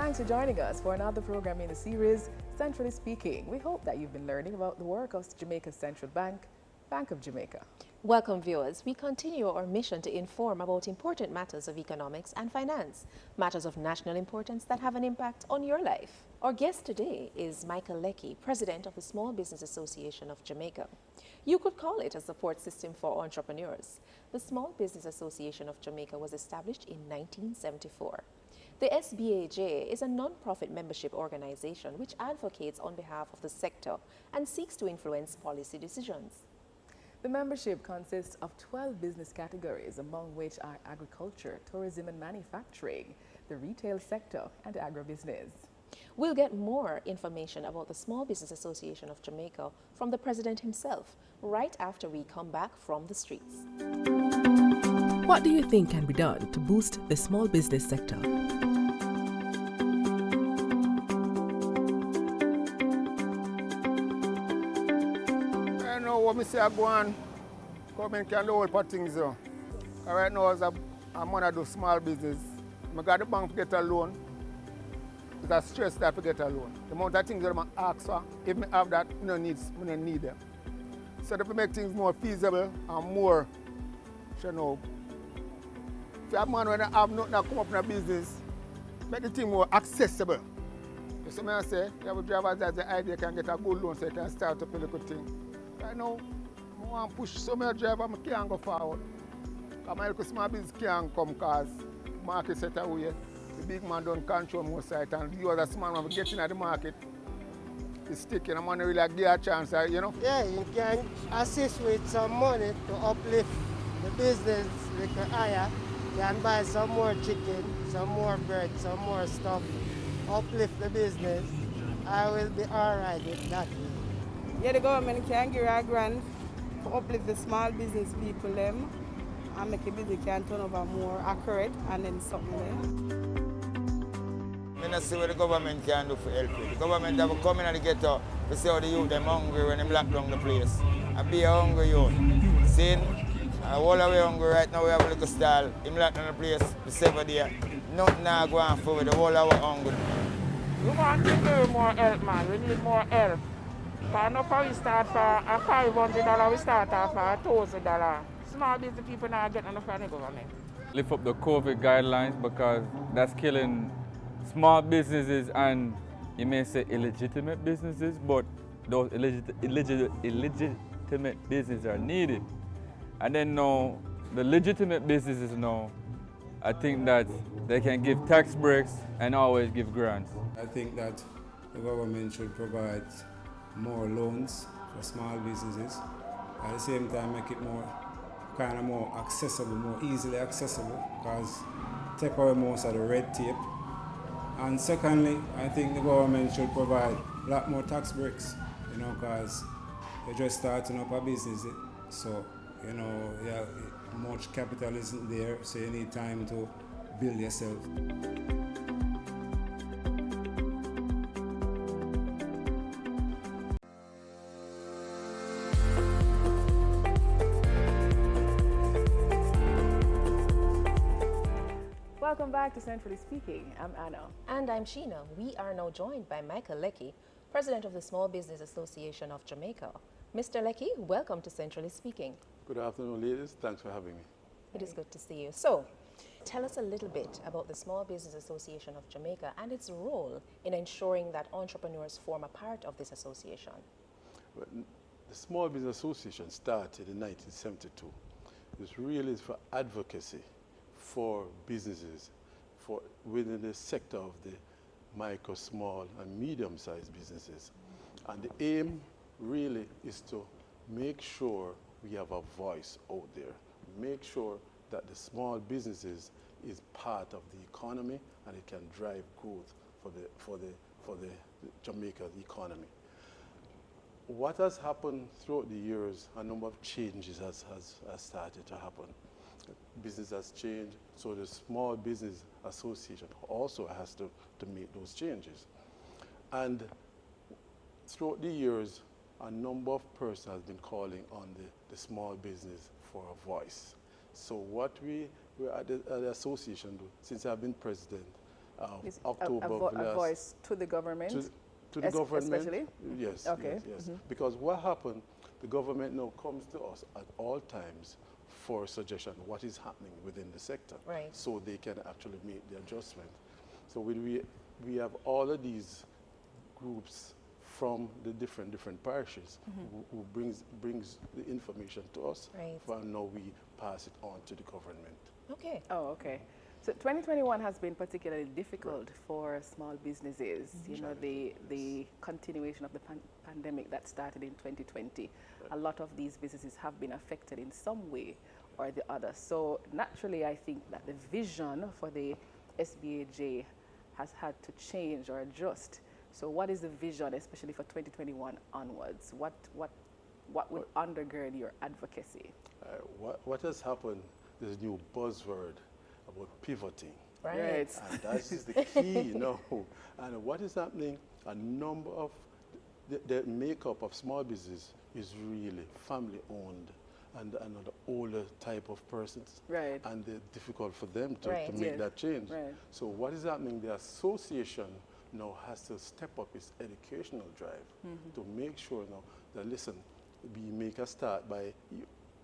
Thanks for joining us for another program in the series, Centrally Speaking. We hope that you've been learning about the work of Jamaica's Central Bank, Bank of Jamaica. Welcome, viewers. We continue our mission to inform about important matters of economics and finance, matters of national importance that have an impact on your life. Our guest today is Michael Leckie, President of the Small Business Association of Jamaica. You could call it a support system for entrepreneurs. The Small Business Association of Jamaica was established in 1974. The SBAJ is a non-profit membership organization which advocates on behalf of the sector and seeks to influence policy decisions. The membership consists of 12 business categories, among which are agriculture, tourism and manufacturing, the retail sector, and agribusiness. We'll get more information about the Small Business Association of Jamaica from the president himself right after we come back from the streets. What do you think can be done to boost the small business sector? What me say I go on, government can do all part things though. Right now as I'm gonna do small business, I got the bank to get a loan. It's a stress that to get a loan. The amount of things that I ask for, if I have that, I don't need them. So to make things more feasible and more, you know, if you have man when I have nothing that come up in a business, make the thing more accessible. You see me I say, you have a driver that's the idea can get a good loan so you can start up a little thing. Right now, I want to push so many drivers, I can't go forward. My little small business can't come because the market set away. The big man don't control most of it, and the other small man getting at the market is sticking. I'm going to really give a chance, you know? Yeah, you can assist with some money to uplift the business little higher. You can buy some more chicken, some more bread, some more stuff, uplift the business. I will be all right with that. Yeah, the government can give a grant to uplift the small business people them and make the business can turn over more accurate and then something there. I don't see what the government can do for help you. The government have to come in and get up to see how the youth them hungry when they lock down the place. And be a hungry youth. See, all the way hungry right now we have a little style. Him lock down the place for 7 days. Nothing now going forward, the whole hour hungry. We want to do more help, man. We need more help. Because now we start for a $500, we start off for $1,000. Small business people not getting enough from the government. Lift up the COVID guidelines because that's killing small businesses and you may say illegitimate businesses, but those illegitimate businesses are needed. And then now, the legitimate businesses now, I think that they can give tax breaks and always give grants. I think that the government should provide more loans for small businesses. At the same time, make it more accessible, more easily accessible, because take away most of the red tape. And secondly, I think the government should provide a lot more tax breaks, you know, because you're just starting up a business, so you know, yeah, much capital isn't there, so you need time to build yourself. Welcome back to Centrally Speaking. I'm Anna. And I'm Sheena. We are now joined by Michael Leckie, President of the Small Business Association of Jamaica. Mr. Leckie, welcome to Centrally Speaking. Good afternoon, ladies. Thanks for having me. It is good to see you. So, tell us a little bit about the Small Business Association of Jamaica and its role in ensuring that entrepreneurs form a part of this association. Well, the Small Business Association started in 1972. It really for advocacy for businesses within the sector of the micro, small, and medium-sized businesses. And the aim really is to make sure we have a voice out there, make sure that the small businesses is part of the economy and it can drive growth for the Jamaica economy. What has happened throughout the years, a number of changes has started to happen. Business has changed, so the Small Business Association also has to make those changes. And throughout the years, a number of persons have been calling on the small business for a voice. So what we at the association do, since I've been president, Is October of a last voice to the government? to the government. Especially? Yes, Okay. yes. Because what happened, the government now comes to us at all times for suggestion what is happening within the sector, Right. so they can actually make the adjustment. So we have all of these groups from the different parishes who brings the information to us, Right. and now we pass it on to the government. Okay. Oh, okay. So 2021 has been particularly difficult for small businesses. You know, the continuation of the pandemic that started in 2020. A lot of these businesses have been affected in some way or the other. So naturally, I think that the vision for the SBAJ has had to change or adjust. So what is the vision, especially for 2021 onwards? What would undergird your advocacy? What has happened, there's a new buzzword about pivoting. Right. And that is the key, you know. And what is happening, a number of the makeup of small business is really family owned and an older type of persons. Right. And it's difficult for them to Right. make Yes. that change. Right. So what is happening, the association now has to step up its educational drive to make sure now that, listen, we make a start by,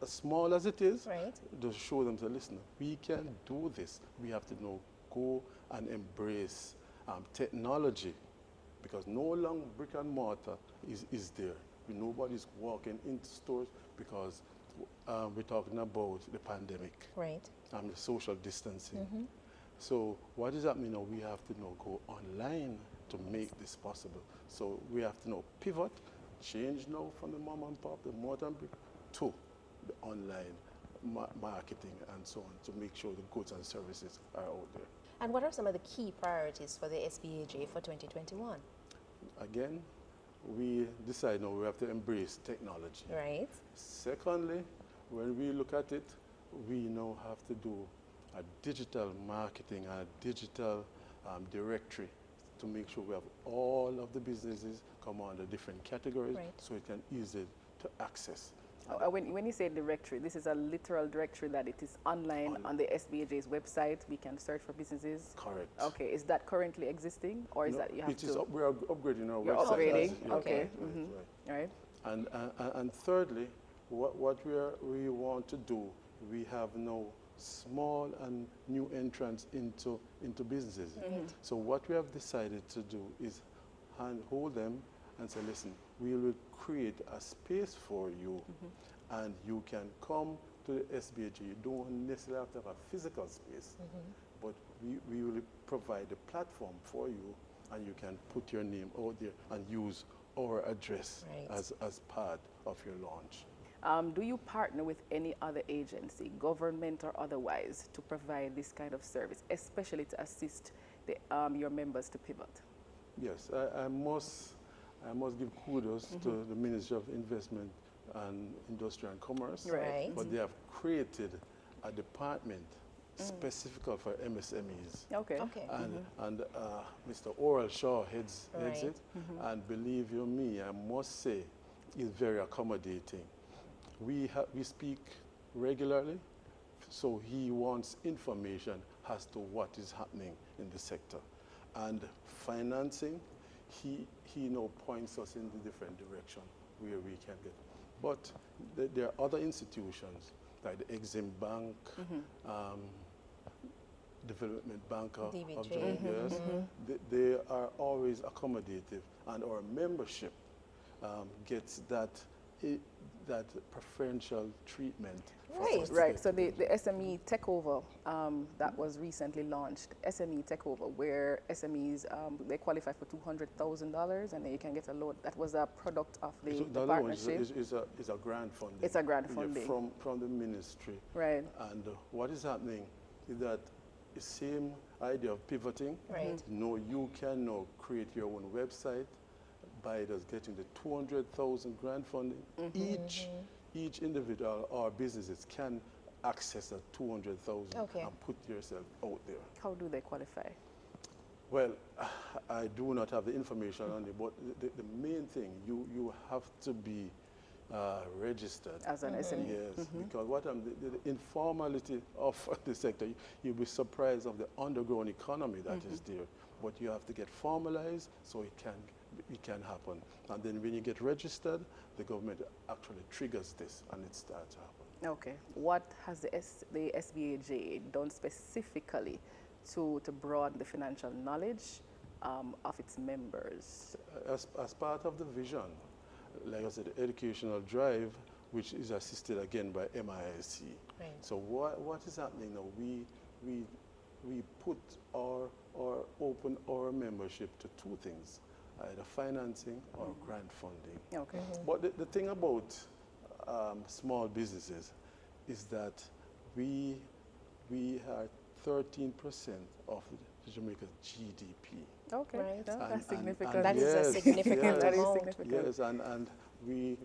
as small as it is, Right. to show them to listen, we can do this. We have to now go and embrace technology, because no longer brick and mortar is there. Nobody's walking into stores because we're talking about the pandemic Right. and the social distancing. So what is happening now, we have to now go online to make this possible. So we have to now pivot, change now from the mom and pop, the mortar and brick, to the online marketing and so on, to make sure the goods and services are out there. And what are some of the key priorities for the SBAJ for 2021? Again, we decide now we have to embrace technology. Right. Secondly, when we look at it, we now have to do a digital marketing, a digital directory to make sure we have all of the businesses come under different categories, Right. so it can easy to access. When you say directory, this is a literal directory that it is online on the SBAJ's website. We can search for businesses. Correct. Okay, is that currently existing, or is No, that you have it is to? we're upgrading our You're website. upgrading? Yeah, Okay. right, right. Right. And thirdly, what we want to do, we have now small and new entrants into businesses. So what we have decided to do is hold them and say, listen, we will create a space for you, and you can come to the SBAJ. You don't necessarily have to have a physical space, but we will provide a platform for you, and you can put your name out there and use our address Right. as part of your launch. Do you partner with any other agency, government or otherwise, to provide this kind of service, especially to assist your members to pivot? Yes, I must give kudos to the Ministry of Investment and Industry and Commerce. Right. But they have created a department specifically for MSMEs. Okay. Okay. And Mr. Oral Shaw heads Right. it. And believe you me, I must say, is very accommodating. We speak regularly, so he wants information as to what is happening in the sector. And financing, he now points us in the different direction where we can get. But there are other institutions like the Exim Bank, Development Bank of DBJ. Jamaica. Yes, they are always accommodative, and our membership gets that preferential treatment. for Right. us to Right, get so to the SME takeover that was recently launched, SME takeover, where SMEs, they qualify for $200,000 and then you can get a loan. That was a product of the So the loan partnership. is a grant funding. It's a grant Yeah, funding. from the ministry. Right. And what is happening is that the same idea of pivoting. Right. No, you can now create your own website by just getting the 200,000 grant funding. Each individual or businesses can access that 200,000 Okay. and put yourself out there. How do they qualify? Well, I do not have the information on it, but the main thing, you have to be registered. As an SME. Yes, because the informality of the sector, you'll be surprised of the underground economy that is there. But you have to get formalized so it can happen. And then when you get registered, the government actually triggers this and it starts happening. Okay. What has the SBAJ done specifically to broaden the financial knowledge of its members? As part of the vision, like I said, the educational drive, which is assisted again by MISC. Right. So what is happening now? We put or open our membership to two things, either financing or grant funding. Okay. But the thing about small businesses is that we are 13% of the Jamaica's GDP. Okay. Right. That's significant. That is a significant That is amount. significant. Yes, and we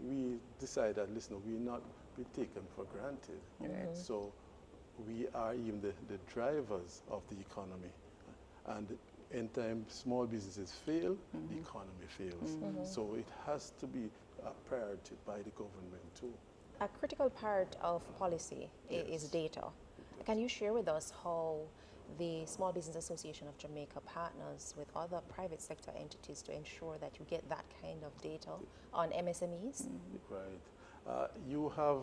decided, listen, we not be taken for granted. Right. So we are even the drivers of the economy. And anytime small businesses fail, the economy fails. So it has to be a priority by the government too. A critical part of policy is data. Can you share with us how the Small Business Association of Jamaica partners with other private sector entities to ensure that you get that kind of data on MSMEs? Right. You have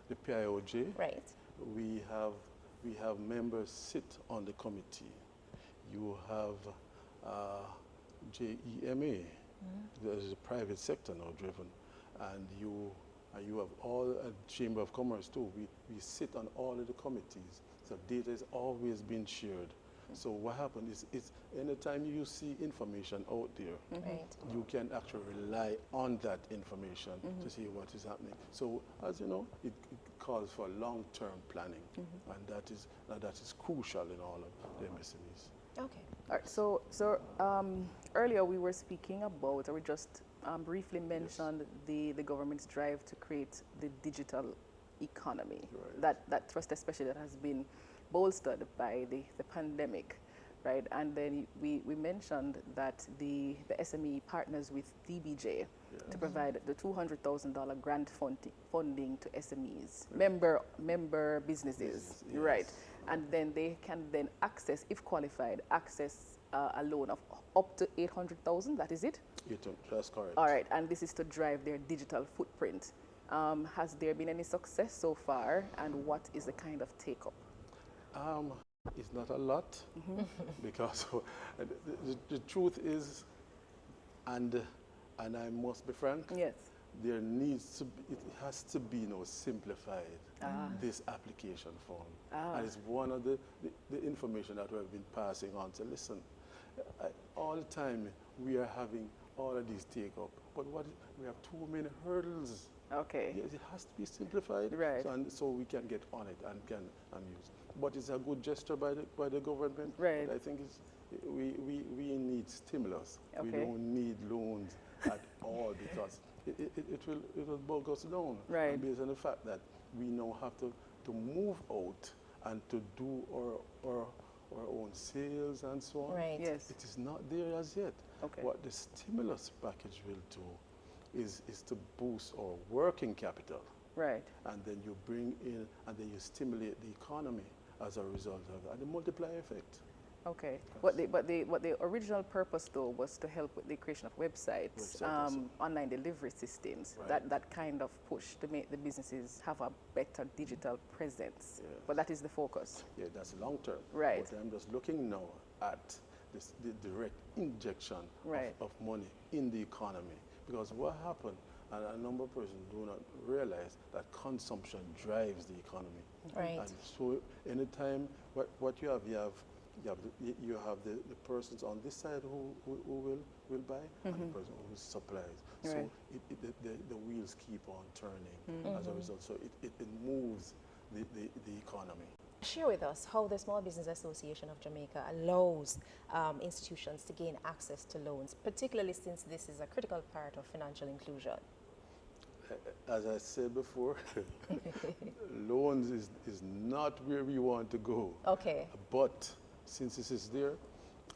the PIOJ. Right. We have members sit on the committee. You have JEMA, that is the private sector now driven, and you have all Chamber of Commerce too. We sit on all of the committees, so data is always being shared. So what happens is anytime you see information out there, you can actually rely on that information to see what is happening. So as you know, it calls for long-term planning, and that is crucial in all of the MSMEs. Okay. All right, so earlier we were speaking about, or we just briefly mentioned the government's drive to create the digital economy. Right. That trust especially that has been bolstered by the pandemic, right? And then we mentioned that the SME partners with DBJ to provide the $200,000 grant funding to SMEs, member businesses, Yes. right? And then they can then access, if qualified, a loan of up to $800,000. That is it? That's correct. All right, and this is to drive their digital footprint. Has there been any success so far, and what is the kind of take-up? It's not a lot, because the truth is, and I must be frank, Yes. there needs to be, it has to be simplified, this application form. And it's one of the information that we've been passing on to listen. All the time we are having all of these take-up, but we have too many hurdles. Okay. Yes, it has to be simplified, Right. so we can get on it and can use. But it's a good gesture by the government. Right. But I think we need stimulus. We Okay. don't need loans at all, because it will bog us down. Right. And based on the fact that we now have to move out and to do our own sales and so on. Right. Yes. It is not there as yet. Okay. What the stimulus package will do is to boost our working capital. Right. And then you bring in, and then you stimulate the economy as a result of that, and the multiplier effect. Okay. But the original purpose though was to help with the creation of websites, online delivery systems, Right. that kind of push to make the businesses have a better digital presence. Yes. But that is the focus. Yeah, that's long term. Right. But I'm just looking now at the direct injection Right. of money in the economy. Because what happened, and a number of persons do not realize that consumption drives the economy. Right. And so anytime what you have the persons on this side who will buy, and the person who supplies. So Right. the wheels keep on turning as a result. So it moves the economy. Share with us how the Small Business Association of Jamaica allows institutions to gain access to loans, particularly since this is a critical part of financial inclusion. As I said before, loans is not where we want to go. Okay. But since this is there,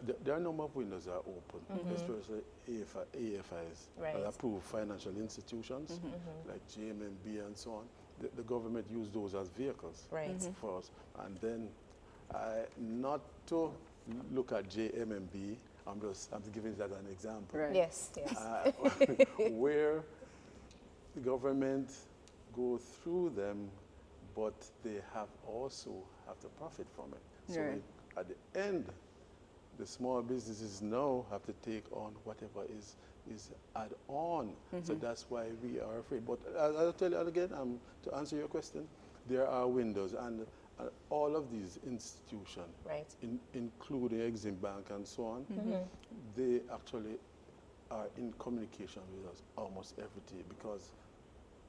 there are a number of windows that are open, especially AFIs, Right. approved financial institutions like JMMB and so on. The government use those as vehicles for us. And then not to look at JMMB, I'm giving that an example. Right. Yes. Where the government go through them, but they also have to profit from it. So Right. at the end, the small businesses now have to take on whatever is add on. So that's why we are afraid. But I'll tell you again, to answer your question, there are windows, and all of these institutions, Right. including Exim Bank and so on, they actually are in communication with us almost every day, because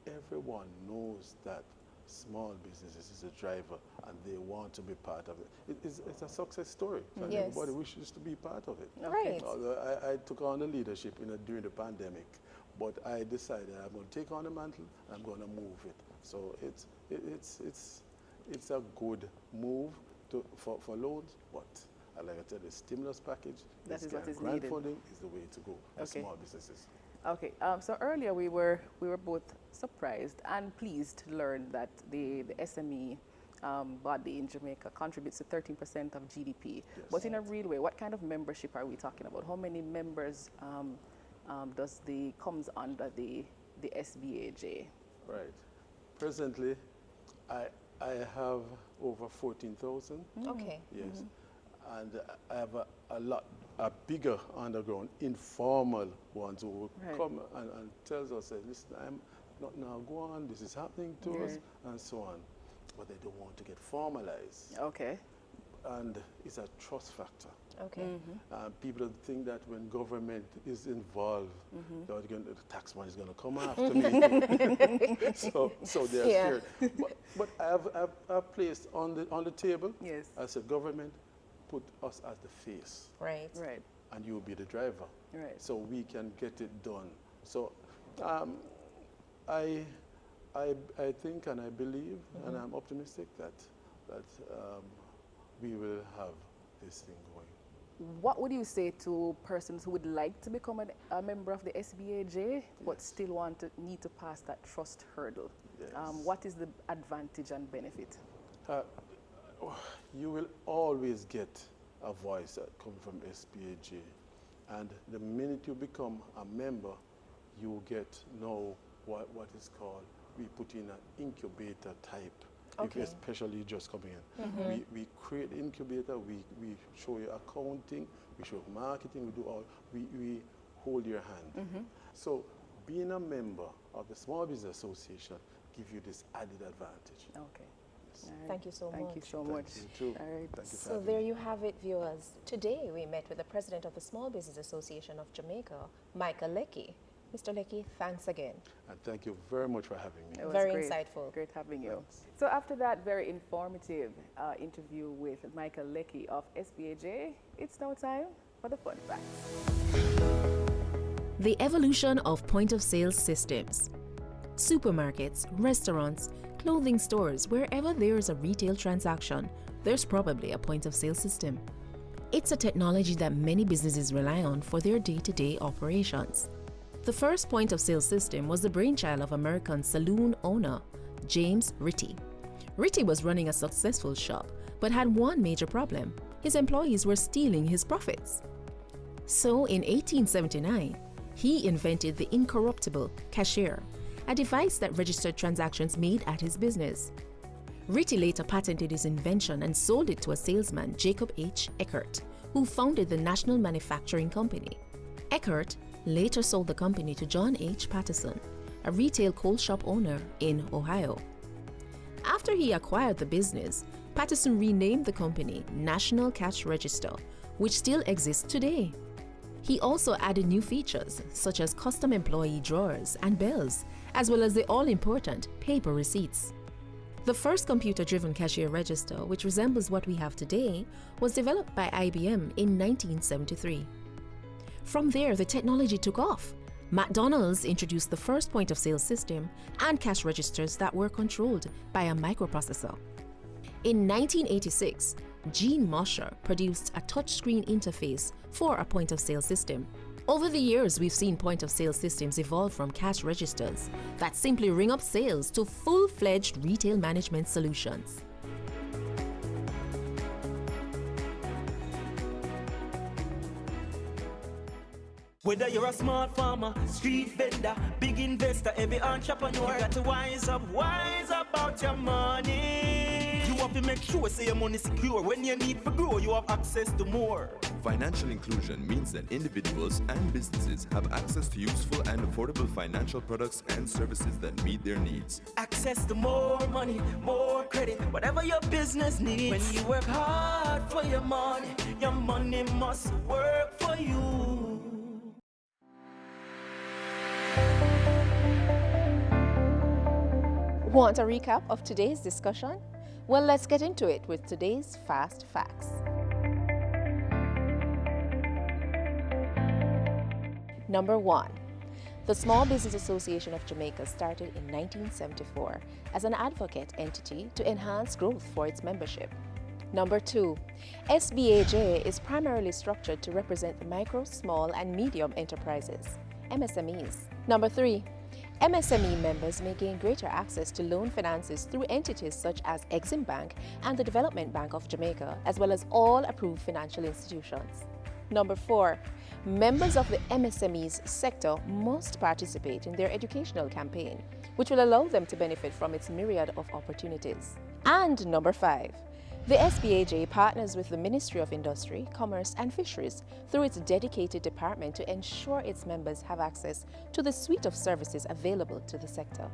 everyone knows that small businesses is a driver and they want to be part of it. It's a success story, and Yes. everybody wishes to be part of it. Right. Although I took on the leadership during the pandemic, but I decided I'm going to take on the mantle and I'm going to move it. So it's a good move for loans, but like I said, the stimulus package, That is what is grant needed. funding is the way to go for Okay. small businesses. Okay, so earlier we were both surprised and pleased to learn that the SME body in Jamaica contributes to 13% of GDP. Yes. But in a real way, what kind of membership are we talking about? How many members comes under the SBAJ? Right. Presently, I have over 14,000. Okay. Yes. And I have a bigger underground, informal ones who will Right. come and tells us, listen, I'm not now go on, this is happening to us, Right. and so on. But they don't want to get formalized. Okay. And it's a trust factor. Okay. People think that when government is involved, the tax money is going to come after me. so they're scared. But I've placed on the table, Yes. I said, government, put us as the face, Right. Right. and you'll be the driver. Right. So we can get it done. So I think and I believe and I'm optimistic that we will have this thing going. What would you say to persons who would like to become a member of the SBAJ but still need to pass that trust hurdle? Yes. What is the advantage and benefit? You will always get a voice that comes from SBAJ, and the minute you become a member, you get now what is called, we put in an incubator type. Okay. If especially just coming in. We create the incubator, we show you accounting, we show you marketing, we do all, we hold your hand. So being a member of the Small Business Association gives you this added advantage. Okay. All right. Thank you so Thank much. you so much. Thank you too. All right. Thank you for So having there me. you have it, viewers. Today we met with the president of the Small Business Association of Jamaica, Michael Leckie. Mr. Leckie, thanks again. And thank you very much for having me. It was Very great. insightful. Great having you. Thanks. So after that very informative interview with Michael Leckie of SBAJ, it's now time for the fun facts. The evolution of point-of-sale systems. Supermarkets, restaurants, clothing stores, wherever there is a retail transaction, there's probably a point-of-sale system. It's a technology that many businesses rely on for their day-to-day operations. The first point-of-sale system was the brainchild of American saloon owner James Ritty. Ritty was running a successful shop, but had one major problem. His employees were stealing his profits. So in 1879, he invented the incorruptible cashier, a device that registered transactions made at his business. Ritty later patented his invention and sold it to a salesman, Jacob H. Eckert, who founded the National Manufacturing Company. Eckert later sold the company to John H. Patterson, a retail coal shop owner in Ohio. After he acquired the business, Patterson renamed the company National Cash Register, which still exists today. He also added new features such as custom employee drawers and bells, as well as the all-important paper receipts. The first computer-driven cashier register, which resembles what we have today, was developed by IBM in 1973. From there, the technology took off. McDonald's introduced the first point-of-sale system and cash registers that were controlled by a microprocessor. In 1986, Gene Mosher produced a touchscreen interface for a point-of-sale system. Over the years, we've seen point-of-sale systems evolve from cash registers that simply ring up sales to full-fledged retail management solutions. Whether you're a smart farmer, street vendor, big investor, every entrepreneur, you got to wise up about your money. You have to make sure say your money secure. When you need to grow, you have access to more. Financial inclusion means that individuals and businesses have access to useful and affordable financial products and services that meet their needs. Access to more money, more credit, whatever your business needs. When you work hard for your money must work for you. Want a recap of today's discussion? Well, let's get into it with today's Fast Facts. Number 1. The Small Business Association of Jamaica started in 1974 as an advocate entity to enhance growth for its membership. Number 2. SBAJ is primarily structured to represent the micro, small, and medium enterprises, MSMEs. Number 3. MSME members may gain greater access to loan finances through entities such as Exim Bank and the Development Bank of Jamaica, as well as all approved financial institutions. Number 4. Members of the MSMEs sector must participate in their educational campaign, which will allow them to benefit from its myriad of opportunities. And number 5. The SBAJ partners with the Ministry of Industry, Commerce and Fisheries through its dedicated department to ensure its members have access to the suite of services available to the sector.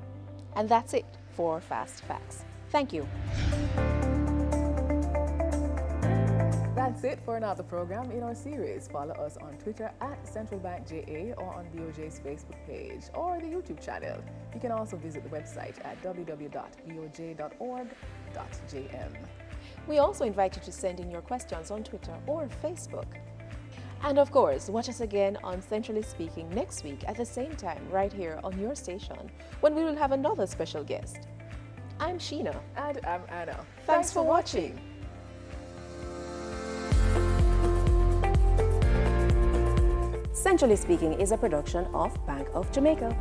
And that's it for Fast Facts. Thank you. That's it for another program in our series. Follow us on Twitter at Central Bank JA or on BOJ's Facebook page or the YouTube channel. You can also visit the website at www.boj.org.jm. We also invite you to send in your questions on Twitter or Facebook. And of course, watch us again on Centrally Speaking next week at the same time right here on your station when we will have another special guest. I'm Sheena. And I'm Anna. Thanks for watching. Centrally Speaking is a production of Bank of Jamaica.